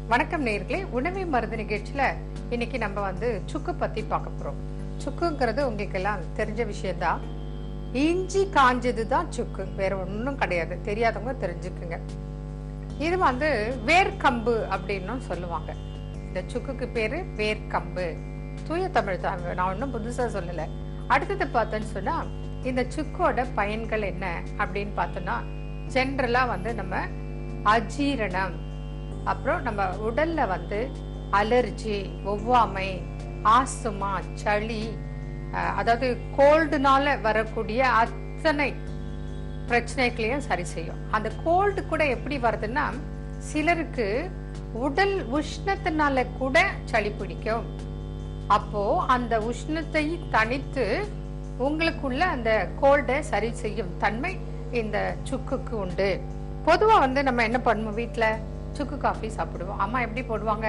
வணக்கம் நேயர்களே, உணவே மருந்து நிகழ்ச்சியில இன்னைக்கு நம்ம சுக்கு பத்தி பார்க்க போறோம். சுக்குங்கிறது உங்களுக்கு எல்லாம் தெரிஞ்ச விஷயம்தான். இஞ்சி காஞ்சதுதான் சுக்கு, வேற ஒன்றும் கிடையாது. தெரியாதவங்க தெரிஞ்சுக்குங்க. இது வேர்க்கம்பு அப்படின்னு சொல்லுவாங்க. இந்த சுக்குக்கு பேரு வேர்க்கம்பு. தூய தமிழ் தான், நான் ஒன்றும் புதுசா சொல்லல. அடுத்தது பார்த்தோன்னு சொன்னா இந்த சுக்கோட பயன்கள் என்ன அப்படின்னு பார்த்தோம்னா, ஜென்ரலா நம்ம அஜீரணம், அப்புறம் நம்ம உடல்ல அலர்ஜி, ஒவ்வாமை, ஆஸ்துமா, சளி, அதாவது கோல்டுனால வரக்கூடிய அத்தனை பிரச்சனைகளையும் சரி செய்யும். அந்த கோல்டு கூட எப்படி வருதுன்னா, சிலருக்கு உடல் உஷ்ணத்தினால கூட சளி பிடிக்கும். அப்போ அந்த உஷ்ணத்தை தணித்து உங்களுக்குள்ள அந்த கோல்டை சரி செய்யும் தன்மை இந்த சுக்குக்கு உண்டு. பொதுவா நம்ம என்ன பண்ணுவோம், வீட்டுல சுக்கு காஃபி சாப்பிடுவோம். அம்மா எப்படி போடுவாங்க,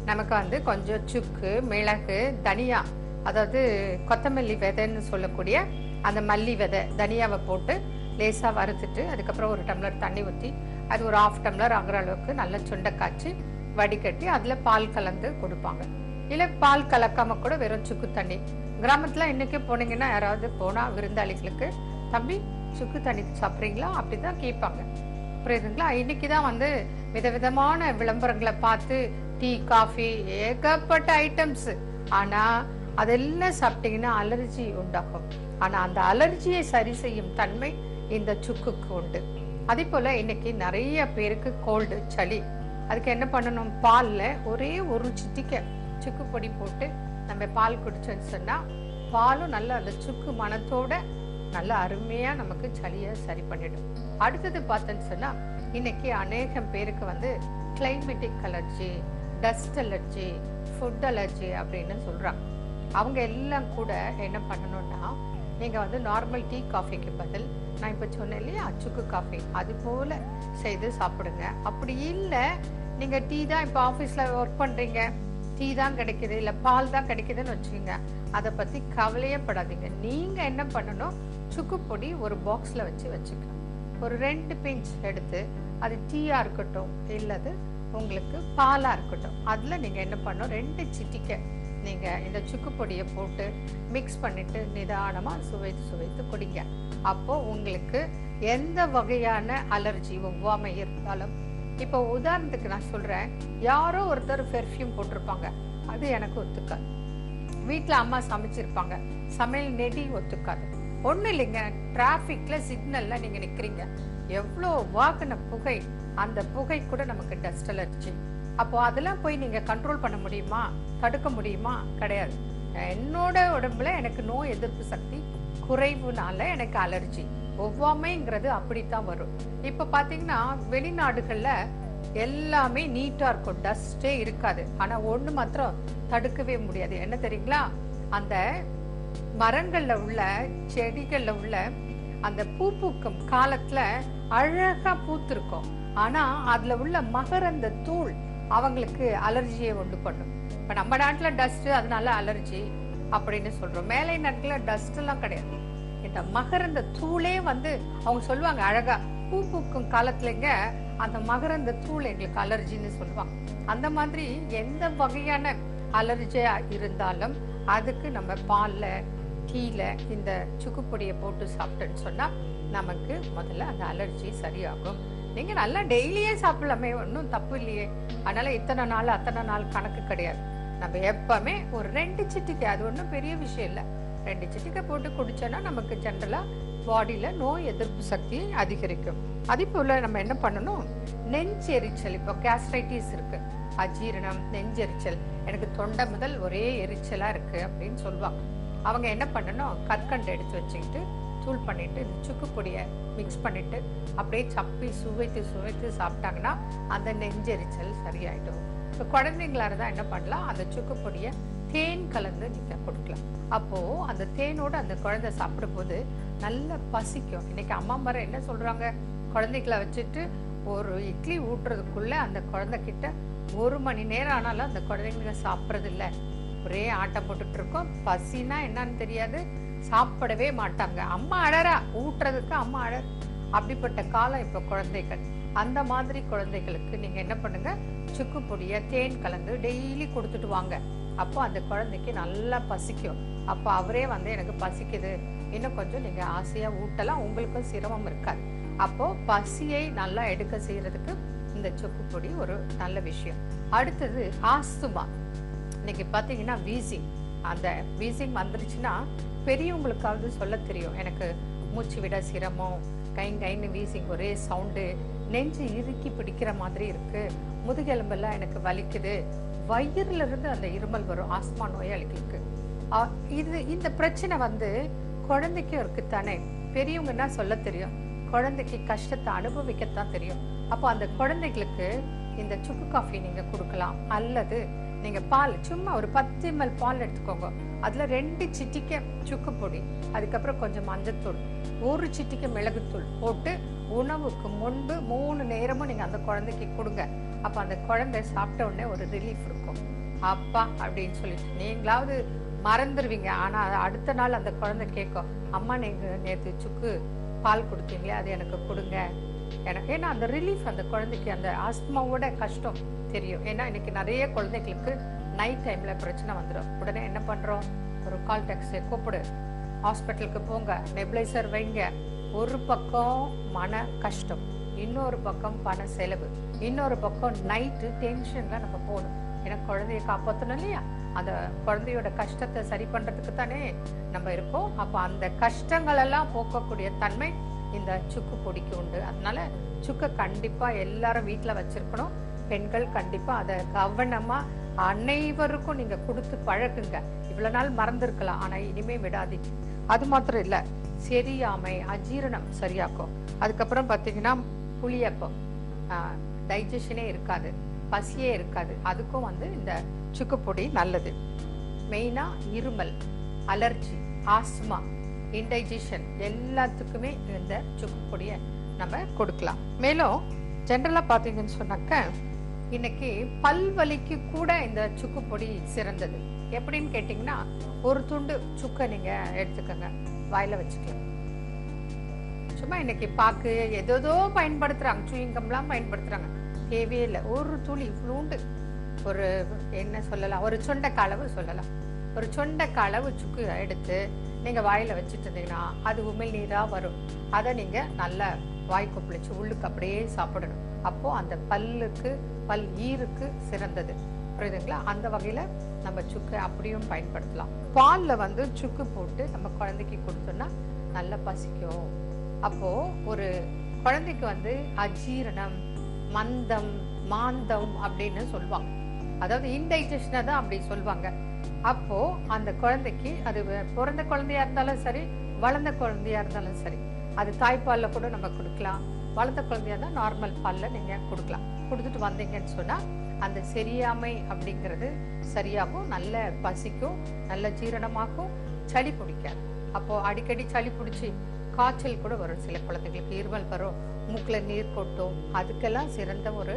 நமக்கு கொஞ்சம் சுக்கு, மிளகு, தனியா, அதாவது கொத்தமல்லி விதைன்னு சொல்லக்கூடிய அந்த மல்லி விதை, தனியாவை போட்டு லேசா வறுத்துட்டு அதுக்கப்புறம் ஒரு டம்ளர் தண்ணி ஊற்றி அது ஒரு 1/2 டம்ளர் ஆகிற அளவுக்கு நல்லா சுண்டை காய்ச்சி வடிகட்டி அதுல பால் கலந்து கொடுப்பாங்க. இல்ல பால் கலக்காம கூட வெறும் சுக்கு தண்ணி. கிராமத்துல இன்னைக்கு போனீங்கன்னா யாராவது போனா விருந்தாளிகளுக்கு, தம்பி சுக்கு தண்ணி சாப்பிட்றீங்களா அப்படிதான் கேட்பாங்க. புரியுதுங்களா? இன்னைக்குதான் விதவிதமான விளம்பரங்களை பார்த்து டீ, காஃபி, ஏகப்பட்ட ஐட்டம்ஸ். ஆனா அதெல்லாம் சாப்பிட்டீங்கன்னா அலர்ஜி உண்டாகும். ஆனா அந்த அலர்ஜியை சரி செய்யும் தன்மை இந்த சுக்குக்கு உண்டு. அதே போல இன்னைக்கு நிறைய பேருக்கு கோல்டு, சளி. அதுக்கு என்ன பண்ணணும், பால்ல ஒரே ஒரு சிட்டிக்கை சுக்கு பொடி போட்டு நம்ம பால் குடிச்சோன்னு சொன்னா பாலும் நல்ல அந்த சுக்கு மணத்தோட நல்ல அருமையா நமக்கு சளியை சரி பண்ணிடும். அடுத்தது பார்த்தோன்னு சொன்னா, இன்னைக்கு அநேகம் பேருக்கு climatic allergy, dust allergy, food allergy அப்படின்னு சொல்றாங்க. அவங்க எல்லாம் கூட என்ன பண்ணணும்னா, நீங்க நார்மல் டீ காஃபிக்கு பதில் நான் இப்ப சொன்னேன் இல்லையா சுக்கு காஃபி, அது போல செய்து சாப்பிடுங்க. அப்படி இல்லை நீங்க டீ தான் இப்ப ஆபீஸ்ல ஒர்க் பண்றீங்க, டீ தான் கிடைக்குது இல்ல பால் தான் கிடைக்குதுன்னு வச்சுக்கோங்க, அதை பத்தி கவலையே படாதீங்க. நீங்க என்ன பண்ணணும், சுக்கு பொடி ஒரு பாக்ஸ்ல வச்சுக்கணும். ஒரு 2 பிஞ்ச் எடுத்து, அது டீயா இருக்கட்டும் இல்லது உங்களுக்கு பாலா இருக்கட்டும், அதுல நீங்க என்ன பண்ணணும், 2 சிட்டிக்கை நீங்க இந்த சுக்கு பொடியை போட்டு மிக்ஸ் பண்ணிட்டு நிதானமா சுவைத்து குடிங்க. அப்போ உங்களுக்கு எந்த வகையான அலர்ஜி, ஒவ்வாமை இருந்தாலும், இப்போ உதாரணத்துக்கு நான் சொல்றேன், யாரோ ஒருத்தர் பெர்ஃப்யூம் போட்டிருப்பாங்க, அது எனக்கு ஒத்துக்காது. வீட்டுல அம்மா சமைச்சிருப்பாங்க, சமையல் நெடி ஒத்துக்காது. ஒண்ணு இல்லைங்க, டிராபிக்ல சிக்னல்ல நீங்க நிக்கிறீங்க, எவ்வளோ வாகன புகை, அந்த புகை கூட நமக்கு டஸ்ட் அலர்ஜி. அப்போ அதெல்லாம் போய் நீங்க கண்ட்ரோல் பண்ண முடியுமா, தடுக்க முடியுமா? கிடையாது. என்னோட உடம்புல எனக்கு நோய் எதிர்ப்பு சக்தி குறைவுனால எனக்கு அலர்ஜி, ஒவ்வாமைங்கிறது அப்படித்தான் வரும். இப்ப பாத்தீங்கன்னா வெளிநாடுகள்ல எல்லாமே நீட்டா இருக்கும், டஸ்டே இருக்காது. ஆனா ஒண்ணு மாத்திரம் தடுக்கவே முடியாது, என்ன தெரியுங்களா, அந்த மரங்கள்ல உள்ள, செடிகள்ல உள்ள அந்த பூக்கும் காலத்துல அழகா பூத்திருக்கும். ஆனா அதுல உள்ள மகரந்த தூள் அவங்களுக்கு அலர்ஜியை உண்டு பண்ணும். இப்ப நம்ம நாட்டுல டஸ்ட், அதனால அலர்ஜி அப்படின்னு சொல்றோம். மேலை நாட்டுல டஸ்ட் எல்லாம் கிடையாது, இந்த மகரந்த தூளே அவங்க சொல்லுவாங்க அழகா, பூ பூக்கும் காலத்துலங்க அந்த மகரந்த தூள் எங்களுக்கு அலர்ஜின்னு சொல்லுவாங்க. அந்த மாதிரி எந்த வகையான அலர்ஜியா இருந்தாலும் அதுக்கு நம்ம பால்ல, டீல இந்த சுக்கு பொடியை போட்டு சாப்பிட்டோன்னு சொன்னா நமக்கு முதல்ல அந்த அலர்ஜி சரியாகும். நீங்க நல்லா டெய்லியே சாப்பிடலாமே, ஒன்றும் தப்பு இல்லையே. அதனால இத்தனை நாள் அத்தனை நாள் கணக்கு கிடையாது. நம்ம எப்பவுமே ஒரு 2 சிட்டிக்கை, அது ஒன்றும் பெரிய விஷயம் இல்லை, 2 சிட்டிக்கை போட்டு குடிச்சோன்னா நமக்கு ஜென்ரலா பாடியில நோய் எதிர்ப்பு சக்தி அதிகரிக்கும். அதே போல நம்ம என்ன பண்ணணும், நெஞ்செரிச்சல், இப்போ கேஸ்ட்ரைட்டிஸ் இருக்கு, அஜீரணம், நெஞ்செரிச்சல், எனக்கு தொண்டை முதல் ஒரே எரிச்சலா இருக்கு அப்படின்னு சொல்லுவாங்க. அவங்க என்ன பண்ணணும், கற்கண்டு எடுத்து வச்சுக்கிட்டு தூள் பண்ணிட்டு இந்த சுக்கு பொடியை மிக்ஸ் பண்ணிட்டு அப்படியே சப்பி சுவைத்து சாப்பிட்டாங்கன்னா அந்த நெஞ்செரிச்சல் சரியாயிடும். இப்போ குழந்தைங்களா இருந்தா என்ன பண்ணலாம், அந்த சுக்கு பொடியை தேன் கலந்து நீங்க கொடுக்கலாம். அப்போ அந்த தேனோட அந்த குழந்தை சாப்பிடும் போது நல்ல பசிக்கும். இன்னைக்கு அம்மா மரம் என்ன சொல்றாங்க, குழந்தைகளை வச்சுட்டு ஒரு இட்லி ஊட்டுறதுக்குள்ள அந்த குழந்தை கிட்ட 1 மணி நேரம் ஆனாலும் அந்த குழந்தைங்க சாப்பிட்றது இல்லை, ஒரே ஆட்டம் போட்டுட்டு இருக்கோம். பசினா என்னன்னு தெரியாது, சாப்பிடவே மாட்டாங்க. அம்மா அழறா, ஊட்டுறதுக்கு அம்மா அழற, அப்படிப்பட்ட காலம் இப்ப குழந்தைகள். அந்த மாதிரி குழந்தைகளுக்கு நீங்க என்ன பண்ணுங்க, சுக்கு பொடியை தேன் கலந்து டெய்லி கொடுத்துட்டு வாங்க. அப்போ அந்த குழந்தைக்கு நல்லா பசிக்கும். அப்போ அவரே வந்து எனக்கு பசிக்குது, இன்னும் கொஞ்சம் நீங்க ஆசையா ஊட்டலாம், உங்களுக்கும் சிரமம் இருக்காது. அப்போ பசியை நல்லா எடுக்க செய்யறதுக்கு இந்த சுக்கு பொடி ஒரு நல்ல விஷயம். அடுத்தது ஆஸ்துமா. இன்னைக்கு பாத்தீங்கன்னா வீசிங், அந்த வீசிங் வந்துருச்சுன்னா பெரியவங்களுக்காவது சொல்ல தெரியும், எனக்கு மூச்சு விட சிரமம், கைன்னு வீசிங், ஒரே சவுண்டு, நெஞ்சு இறுக்கி பிடிக்கிற மாதிரி இருக்கு, முதுகெலும்பெல்லாம் எனக்கு வலிக்குது, வயிறுல இருந்து அந்த இருமல் வரும் ஆஸ்மா நோயாளிகளுக்கு. இந்த பிரச்சனை வந்து குழந்தைக்கும் இருக்குத்தானே. பெரியவங்கன்னா சொல்ல தெரியும், குழந்தைக்கு கஷ்டத்தை அனுபவிக்கத்தான் தெரியும். அப்போ அந்த குழந்தைகளுக்கு இந்த சுக்கு காஃபி நீங்க கொடுக்கலாம். அல்லது நீங்க பால், சும்மா ஒரு 10 ml பால் எடுத்துக்கோங்க, அதுல 2 சிட்டிகை சுக்கு பொடி, அதுக்கப்புறம் கொஞ்சம் மஞ்சத்தூள், 1 சிட்டிகை மிளகுத்தூள் போட்டு உணவுக்கு முன்பு 3 நேரமும் நீங்க அந்த குழந்தைக்கு கொடுங்க. அப்ப அந்த குழந்தை சாப்பிட்ட உடனே ஒரு ரிலீஃப் இருக்கும். அப்பா அப்படின்னு சொல்லிட்டு நீங்களாவது மறந்துடுவீங்க. ஆனா அடுத்த நாள் அந்த குழந்தை கேட்கும், அம்மா நீங்க நேற்று சுக்கு பால் கொடுத்தீங்களே, அது எனக்கு கொடுங்க. ஏன்னா அந்த ரிலீஃப் அந்த குழந்தைக்கு அந்த ஆஸ்மாவோட கஷ்டம் தெரியும். ஏன்னா இன்னைக்கு நிறைய குழந்தைகளுக்கு நைட் டைம்ல பிரச்சனை வந்துடும். உடனே என்ன பண்றோம், ஒரு கால் டாக்ஸியை கூப்பிடு, ஹாஸ்பிட்டலுக்கு போங்க, நெபுலைசர் வைங்க. ஒரு பக்கம் மன கஷ்டம், இன்னொரு பக்கம் பண செலவு, இன்னொரு பக்கம் நைட்டு டென்ஷன்ல நம்ம போகணும். ஏன்னா குழந்தைய காப்பாற்றணும் இல்லையா, அந்த குழந்தையோட கஷ்டத்தை சரி பண்றதுக்கு தானே நம்ம இருக்கோம். அப்போ அந்த கஷ்டங்கள் எல்லாம் போக்கக்கூடிய தன்மை இந்த சுக்கு பொடிக்கு உண்டு. அதனால சுக்கை கண்டிப்பா எல்லாரும் வீட்டுல வச்சிருக்கணும். பெண்கள் கண்டிப்பா அதை கவனமா அனைவருக்கும் நீங்க கொடுத்து பழகுங்க. இவ்வளவு நாள் மறந்துருக்கலாம், ஆனா இனிமே விடாதீங்க. அது மாத்திரம் இல்ல, செரியாமை, அஜீரணம் சரியாக்கும். அதுக்கப்புறம் பாத்தீங்கன்னா புளியப்பம், டைஜஷனே இருக்காது, பசியே இருக்காது, அதுக்கும் வந்து இந்த சுக்கு பொடி நல்லது. மெயினா இருமல், அலர்ஜி, ஆஸ்மா, இன்டைஜஷன் எல்லாத்துக்குமே இந்த சுக்கு பொடியை நம்ம கொடுக்கலாம். மேலும் ஜென்ரலா பாத்தீங்கன்னு சொன்னாக்க இன்னைக்கு பல்வலிக்கு கூட இந்த சுக்கு பொடி சிறந்தது. எப்படின்னு கேட்டீங்கன்னா, ஒரு துண்டு சுக்கை நீங்க எடுத்துக்கங்க, வாயில வச்சுக்கலாம். சும்மா இன்னைக்கு பாக்கு ஏதோ பயன்படுத்துறாங்க, சுயங்கம்லாம் பயன்படுத்துறாங்க, தேவையே இல்லை. ஒரு துளி இவ்வளோண்டு, ஒரு என்ன சொல்லலாம், ஒரு சொண்டைக்காய் அளவு சொல்லலாம், ஒரு சொண்டைக்காய் அளவு சுக்கு எடுத்து நீங்க வாயில வச்சுட்டு இருந்தீங்கன்னா அது உமிழ் நீரா வரும். அதை நீங்க நல்லா வாய் கொப்பளிச்சு உள்ளுக்கு அப்படியே சாப்பிடணும். அப்போ அந்த பல்லுக்கு, பல் ஈருக்கு சிறந்தது. புரியுதுங்களா? அந்த வகையில நம்ம சுக்கு அப்படியும் பயன்படுத்தலாம். பால்ல வந்து சுக்கு போட்டு நம்ம குழந்தைக்கு கொடுத்தோம்னா நல்லா பசிக்கும். அப்போ ஒரு குழந்தைக்கு வந்து அஜீரணம், மந்தம், மாந்தம் அப்படின்னு சொல்லுவாங்க. அதாவது இன்டைஜஷனை தான் அப்படி சொல்லுவாங்க. அப்போ அந்த குழந்தைக்கு, அது பிறந்த குழந்தையா இருந்தாலும் சரி, வளர்ந்த குழந்தையா இருந்தாலும் சரி, அது தாய்ப்பால்ல கூட நம்ம கொடுக்கலாம். வளர்ந்த குழந்தையா தான் நார்மல் பால்ல நீங்க கொடுக்கலாம். கொடுத்துட்டு வந்தீங்கன்னு சொன்னா அந்த செரியாமை அப்படிங்கிறது சரியாகும், நல்ல பசிக்கும், நல்ல ஜீரணமாகும், சளி பிடிக்காது. அப்போ அடிக்கடி சளி பிடிச்சி காய்ச்சல் கூட வரும், சில குழந்தைகளுக்கு இருமல் வரும், மூக்குல நீர் கொட்டும். அதுக்கெல்லாம் சிறந்த ஒரு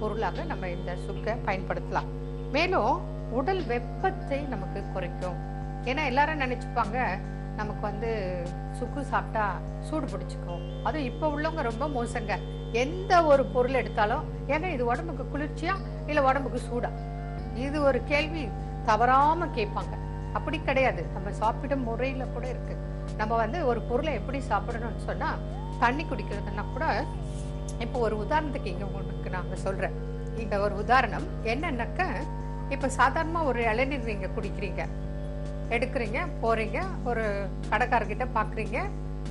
பொருளாக நம்ம இந்த சுக்கை பயன்படுத்தலாம். மேலும் உடல் வெப்பத்தை நமக்கு குறைக்கும். ஏன்னா எல்லாரும் நினைச்சுப்பாங்க நமக்கு வந்து சுக்கு சாப்பிட்டா சூடு பிடிச்சிக்கும். அதுவும் இப்ப உள்ளவங்க ரொம்ப மோசங்க, எந்த ஒரு பொருள் எடுத்தாலும் ஏன்னா இது உடம்புக்கு குளிர்ச்சியா இல்ல உடம்புக்கு சூடா, இது ஒரு கேள்வி தவறாம கேட்பாங்க. அப்படி கிடையாது, நம்ம சாப்பிடும் முறையில கூட இருக்கு. நம்ம வந்து ஒரு பொருளை எப்படி சாப்பிடணும்னு சொன்னா, தண்ணி குடிக்கிறதுனா கூட, இப்போ ஒரு உதாரணத்துக்கு இங்க உங்களுக்கு நாங்க சொல்றேன். இங்க ஒரு உதாரணம் என்னன்னாக்க, இப்ப சாதாரணமா ஒரு இளநீர் நீங்க குடிக்கிறீங்க, எடுக்கிறீங்க, போறீங்க, ஒரு கடைக்காரர்கிட்ட பாக்குறீங்க,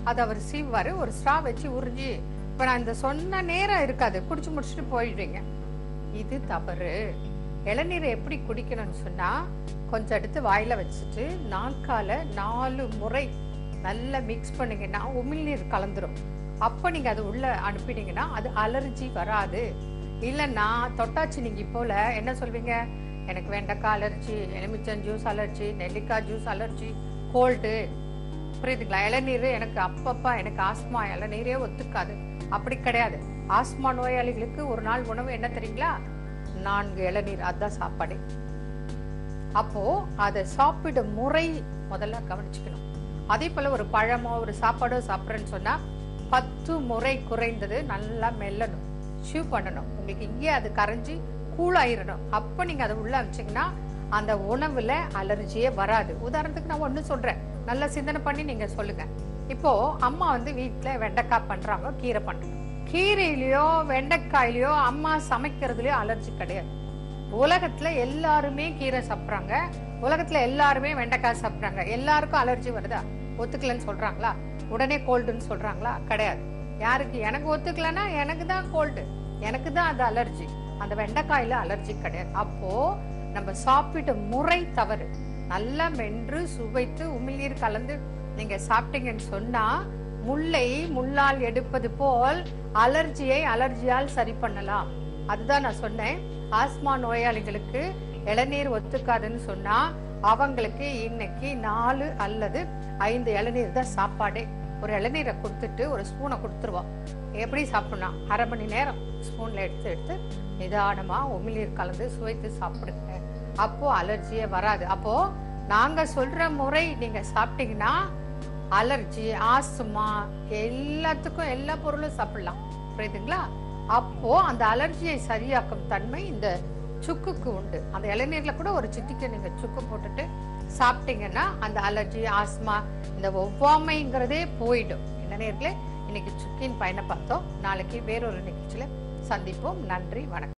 அது அவர் சீவாரு, ஒரு ஸ்ட்ரா வச்சு உறிஞ்சி, இப்ப நான் இந்த சொன்ன நேரம் இருக்காது, குடிச்சு முடிச்சுட்டு போயிடுறீங்க. இது தவறு. இளநீரை எப்படி குடிக்கணும்னு சொன்னா, கொஞ்சம் எடுத்து வாயில வச்சுட்டு நாக்கால 4 முறை நல்லா மிக்ஸ் பண்ணீங்கன்னா உமிழ்நீர் கலந்துரும். அப்ப நீங்க அது உள்ள அனுப்பினீங்கன்னா அது அலர்ஜி வராது. இல்லைன்னா தொட்டாச்சு நீங்க போல என்ன சொல்வீங்க, எனக்கு வெண்டைக்காய் அலர்ஜி, எலுமிச்சம் ஜூஸ் அலர்ஜி, நெல்லிக்காய் ஜூஸ் அலர்ஜி, கோல்டு. புரியுதுங்களா? இளநீர் எனக்கு அப்பப்பா எனக்கு ஆஸ்மா, இளநீரே ஒத்துக்காது. அப்படி கிடையாது. ஆஸ்மா நோயாளிகளுக்கு ஒரு நாள் உணவு என்ன தெரியுங்களா, 4 இளநீர், அதுதான் சாப்பாடு. அப்போ அதை சாப்பிடும் முறை முதல்ல கவனிச்சுக்கணும். அதே போல ஒரு பழமோ ஒரு சாப்பாடோ சாப்பிட்றேன்னு சொன்னா 10 முறை குறைந்தது நல்லா மெல்லணும். ஷூ பண்ணணும். உங்களுக்கு இங்கே அது கரைஞ்சி கூழாயிரணும். அப்ப நீங்க அதை உள்ள வச்சீங்கன்னா அந்த உணவுல அலர்ஜியே வராது. உதாரணத்துக்கு நான் ஒண்ணு சொல்றேன், நல்லா சிந்தனை பண்ணி நீங்க சொல்லுங்க. இப்போ அம்மா வந்து வீட்டுல வெண்டைக்காய் பண்றாங்க, கீரை பண்றாங்க. கீரையிலயோ வெண்டைக்காயிலயோ அம்மா சமைக்கிறதுலயோ அலர்ஜி கிடையாது. உலகத்துல எல்லாருமே கீரை சாப்பிடுறாங்க, உலகத்துல எல்லாருமே வெண்டைக்காய் சாப்பிடுறாங்க. எல்லாருக்கும் அலர்ஜி வருதா? ஒத்துக்கலன்னு சொல்றாங்களா? உடனே கோல்டுன்னு சொல்றாங்களா? கிடையாது. யாருக்கு? எனக்கு ஒத்துக்கலன்னா எனக்கு தான் கோல்டு, எனக்கு தான் அது அலர்ஜி. அந்த வெண்டைக்காயில அலர்ஜி கிடையாது. அப்போ நம்ம சாப்பிட்ட முறை தவறு. நல்லா மென்று சுவைத்து உமிழ்நீர் கலந்து நீங்க சாப்பிட்டீங்கன்னு சொன்னா முல்லை முள்ளால் எடுப்பது போல் அலர்ஜியை அலர்ஜியால் சரி பண்ணலாம். அதுதான் நான் சொன்னேன். ஆஸ்மா நோயாளிகளுக்கு இளநீர் ஒத்துக்காதுன்னு சொன்னா அவங்களுக்கு இன்னைக்கு 4 அல்லது 5 இளநீர் தான் சாப்பாடே. ஒரு இளநீரை கொடுத்துட்டு ஒரு ஸ்பூனை கொடுத்துருவோம். எப்படி சாப்பிடணும்? அரை மணி நேரம் ஸ்பூன்ல எடுத்து நிதானமா உமிழ்நீர் கலந்து சுவைத்து சாப்பிடுங்க. அப்போ அலர்ஜியே வராது. அப்போ நாங்க சொல்ற முறை நீங்க சாப்பிட்டீங்கன்னா அலர்ஜி, ஆஸ்துமா எல்லாத்துக்கும் எல்லா பொருளும் சாப்பிடலாம். புரியுதுங்களா? அப்போ அந்த அலர்ஜியை சரியாக்கும் தன்மை இந்த சுக்குக்கு உண்டு. அந்த இளநீர்ல கூட ஒரு சிட்டிக்கு நீங்க சுக்கு போட்டுட்டு சாப்பிட்டீங்கன்னா அந்த அலர்ஜி, ஆஸ்மா, இந்த ஒவ்வாமைங்கிறதே போயிடும். என்ன நேர்களே, இன்னைக்கு சுக்கின் பயனை பார்த்தோம். நாளைக்கு வேறொரு நிகழ்ச்சியில சந்திப்போம். நன்றி, வணக்கம்.